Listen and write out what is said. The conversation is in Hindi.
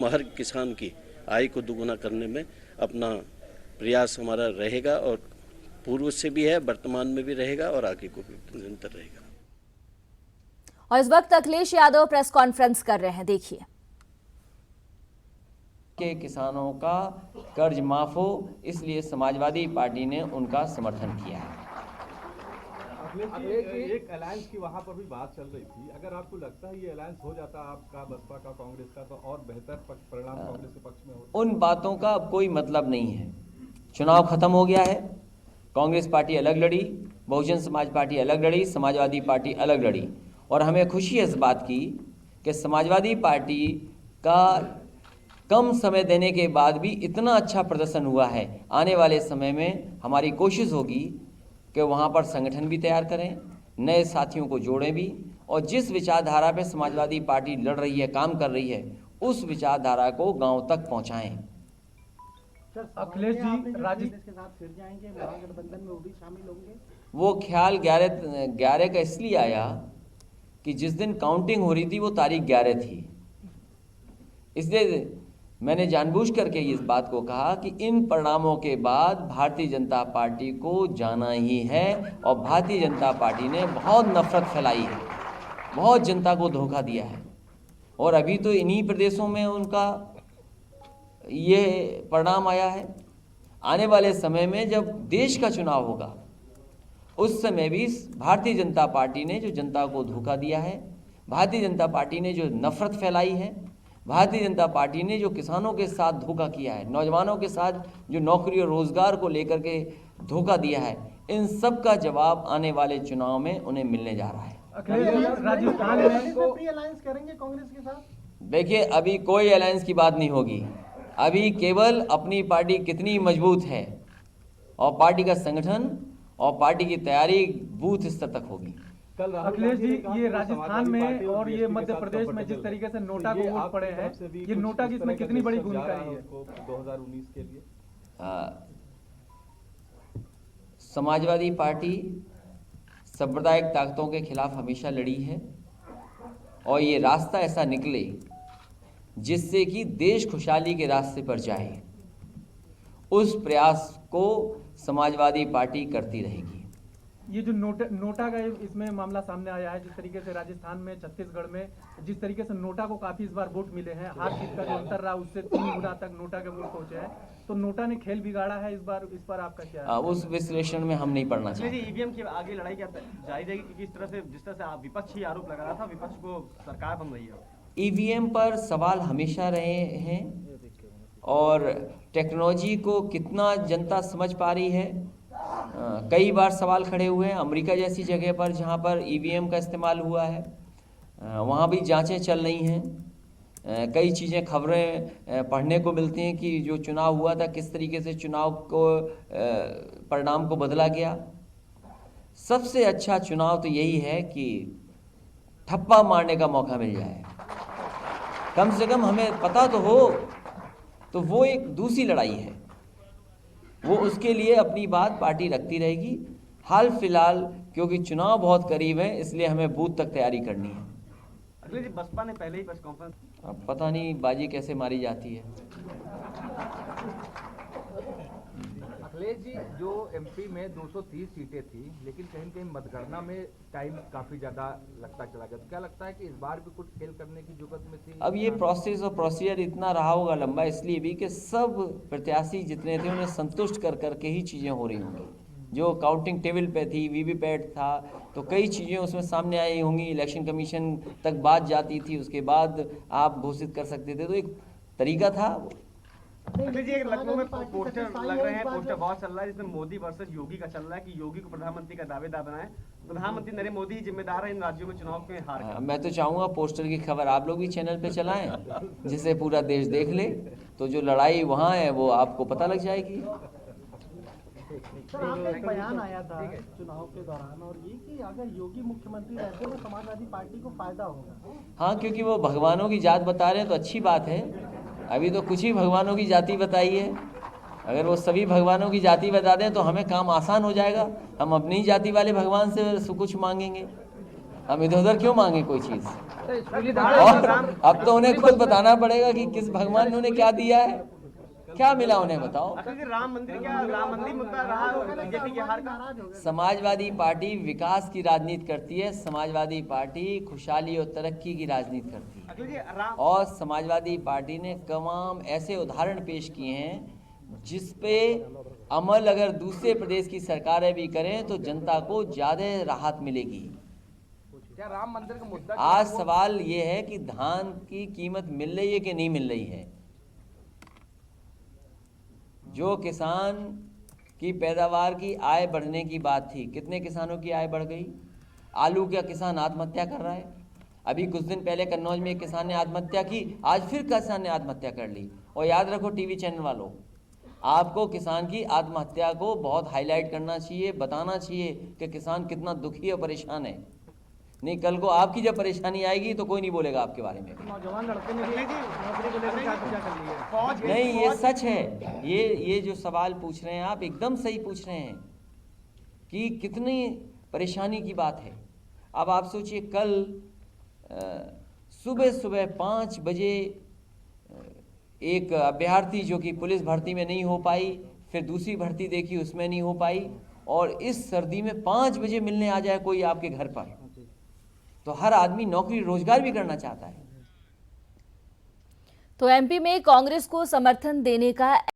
हर किसान की आय को दुगुना करने में अपना प्रयास हमारा रहेगा और पूर्व से भी है, वर्तमान में भी रहेगा और आगे को भी निरंतर रहेगा। और इस वक्त अखिलेश यादव प्रेस कॉन्फ्रेंस कर रहे हैं, देखिए। के किसानों का कर्ज माफ हो, इसलिए समाजवादी पार्टी ने उनका समर्थन किया है। एक अलायंस की वहां पर भी बात चल रही थी, अगर आपको लगता है ये अलायंस हो जाता आपका बसपा का कांग्रेस का तो और बेहतर परिणाम कांग्रेस के पक्ष में होता। उन बातों का अब कोई मतलब नहीं है। चुनाव खत्म हो गया है। कांग्रेस पार्टी अलग लड़ी, बहुजन समाज पार्टी अलग लड़ी, समाजवादी पार्टी अलग लड़ी, और हमें खुशी है इस बात की कि समाजवादी पार्टी का कम समय देने के बाद भी इतना अच्छा प्रदर्शन हुआ है। आने वाले समय में हमारी कोशिश होगी कि वहाँ पर संगठन भी तैयार करें, नए साथियों को जोड़ें भी, और जिस विचारधारा पे समाजवादी पार्टी लड़ रही है, काम कर रही है, उस विचारधारा को गांव तक पहुंचाएं। अखिलेश जी राजस्थान के साथ फिर जाएंगे, महागठबंधन में वो भी शामिल होंगे। वो ख्याल 11 का इसलिए आया कि जिस दिन काउंटिंग हो रही थी वो तारीख 11 थी, इसलिए मैंने जानबूझ करके इस बात को कहा कि इन परिणामों के बाद भारतीय जनता पार्टी को जाना ही है, और भारतीय जनता पार्टी ने बहुत नफरत फैलाई है, बहुत जनता को धोखा दिया है, और अभी तो इन्हीं प्रदेशों में उनका ये परिणाम आया है। आने वाले समय में जब देश का चुनाव होगा उस समय भी भारतीय जनता पार्टी ने जो जनता को धोखा दिया है, भारतीय जनता पार्टी ने जो नफरत फैलाई है, भारतीय जनता पार्टी ने जो किसानों के साथ धोखा किया है, नौजवानों के साथ जो नौकरी और रोजगार को लेकर के धोखा दिया है, इन सब का जवाब आने वाले चुनाव में उन्हें मिलने जा रहा है। राजस्थान में कोई अलायंस करेंगे कांग्रेस के साथ? देखिए, अभी कोई अलायंस की बात नहीं होगी। अभी केवल अपनी पार्टी कितनी मजबूत है और पार्टी का संगठन और पार्टी की तैयारी बूथ स्तर तक होगी। कल अखिलेश जी, ये राजस्थान में और ये मध्य प्रदेश में जिस तरीके से नोटा को वोट पड़े हैं, ये नोटा की इसमें कितनी बड़ी भूमिका रही है 2019 के लिए? समाजवादी पार्टी सांप्रदायिक ताकतों के खिलाफ हमेशा लड़ी है, और ये रास्ता ऐसा निकले जिससे कि देश खुशहाली के रास्ते पर जाए, उस प्रयास को समाजवादी पार्टी करती रहेगी। ये जो नोटा का इसमें मामला सामने आया है, जिस तरीके से राजस्थान में, छत्तीसगढ़ में जिस तरीके से नोटा को काफी इस बार वोट मिले हैं, हार जीत का जो अंतर रहा उससे 3 गुना तक नोटा के वोट पहुंचे हैं, तो नोटा ने खेल बिगाड़ा है इस बार आपका क्या है? उस विश्लेषण में हम नहीं पढ़ना चाहते। ईवीएम की आगे लड़ाई क्या जारी रहेगी, क्योंकि जिस तरह से विपक्ष ही आरोप लगा रहा था, विपक्ष को सरकार बन रही है। ईवीएम पर सवाल हमेशा रहे हैं, और टेक्नोलॉजी को कितना जनता समझ पा रही है, कई बार सवाल खड़े हुए हैं। अमेरिका जैसी जगह पर जहां पर ईवीएम का इस्तेमाल हुआ है, वहां भी जांचें चल रही हैं। कई चीज़ें, खबरें पढ़ने को मिलती हैं कि जो चुनाव हुआ था किस तरीके से चुनाव को परिणाम को बदला गया। सबसे अच्छा चुनाव तो यही है कि ठप्पा मारने का मौका मिल जाए, कम से कम हमें पता तो हो, तो वो एक दूसरी लड़ाई है, वो उसके लिए अपनी बात पार्टी रखती रहेगी। हाल फिलहाल क्योंकि चुनाव बहुत करीब है, इसलिए हमें बूथ तक तैयारी करनी है। अखिलेश जी, बसपा ने पहले ही प्रेस कॉन्फ्रेंस, अब पता नहीं बाजी कैसे मारी जाती है। अखिलेश जी, जो एमपी में 230 सीटें थी, लेकिन कहीं न कहीं मतगणना में टाइम काफी ज्यादा लगता चला गया, तो क्या लगता है कि इस बार भी कुछ खेल करने की जरूरत में थी? अब ये प्रोसेस और प्रोसीजर इतना रहा होगा लंबा, इसलिए भी कि सब प्रत्याशी जितने थे उन्हें संतुष्ट कर करके ही चीज़ें हो रही होंगी। जो काउंटिंग टेबल पे थी, वीवीपैट था, तो कई चीज़ें उसमें सामने आई होंगी। इलेक्शन कमीशन तक बात जाती थी, उसके बाद आप घोषित कर सकते थे, तो एक तरीका था। अखिलेश जी, लखनऊ में पोस्टर लग रहे हैं, पोस्टर बहुत चल रहा है, जिसमें मोदी वर्सेस योगी का चल रहा है कि योगी को प्रधानमंत्री का दावेदार बनाए। प्रधानमंत्री नरेंद्र मोदी ही जिम्मेदार है इन राज्यों में चुनाव के हार का। मैं तो चाहूँगा पोस्टर की खबर आप लोग भी चैनल पे चलाएं, जिसे पूरा देश देख ले, तो जो लड़ाई वहाँ है वो आपको पता लग जाएगी। सर, आपका एक बयान आया था चुनाव के दौरान, और ये कि अगर योगी मुख्यमंत्री रहते तो समाजवादी पार्टी को फायदा होगा। हाँ, क्योंकि वो भगवानों की जात बता रहे हैं तो अच्छी बात है। अभी तो कुछ ही भगवानों की जाति बताई है, अगर वो सभी भगवानों की जाति बता दें तो हमें काम आसान हो जाएगा। हम अपनी जाति वाले भगवान से कुछ मांगेंगे, हम इधर उधर क्यों मांगे कोई चीज? तो स्कूली और अब तो उन्हें खुद बताना पड़ेगा कि किस भगवान ने उन्हें क्या दिया है, क्या मिला उन्हें, बताओ। अखिलेश जी, राम मंदिर मुद्दा रहा बीजेपी के हार का? समाजवादी पार्टी विकास की राजनीति करती है, समाजवादी पार्टी खुशहाली और तरक्की की राजनीति करती है। अखिलेश जी, राम और समाजवादी पार्टी ने तमाम ऐसे उदाहरण पेश किए हैं जिस पे अमल अगर दूसरे प्रदेश की सरकारें भी करें तो जनता को ज़्यादा राहत मिलेगी। क्या राम मंदिर का मुद्दा आज सवाल ये है कि धान की कीमत मिल रही है कि नहीं मिल रही है। जो किसान की पैदावार की आय बढ़ने की बात थी, कितने किसानों की आय बढ़ गई? आलू का किसान आत्महत्या कर रहा है। अभी कुछ दिन पहले कन्नौज में एक किसान ने आत्महत्या की, आज फिर किसान ने आत्महत्या कर ली। और याद रखो टीवी चैनल वालों, आपको किसान की आत्महत्या को बहुत हाईलाइट करना चाहिए, बताना चाहिए कि किसान कितना दुखी और परेशान है। नहीं, कल को आपकी जब परेशानी आएगी तो कोई नहीं बोलेगा आपके बारे में। नौजवान लड़के ने भी नौकरी को लेकर क्या कर ली है? फौज नहीं, ये सच है। ये जो सवाल पूछ रहे हैं आप, एकदम सही पूछ रहे हैं कि कितनी परेशानी की बात है। अब आप सोचिए, कल सुबह सुबह 5 बजे एक अभ्यर्थी जो कि पुलिस भर्ती में नहीं हो पाई, फिर दूसरी भर्ती देखी उसमें नहीं हो पाई, और इस सर्दी में 5 बजे मिलने आ जाए कोई आपके घर पर, तो हर आदमी नौकरी रोजगार भी करना चाहता है। तो एमपी में कांग्रेस को समर्थन देने का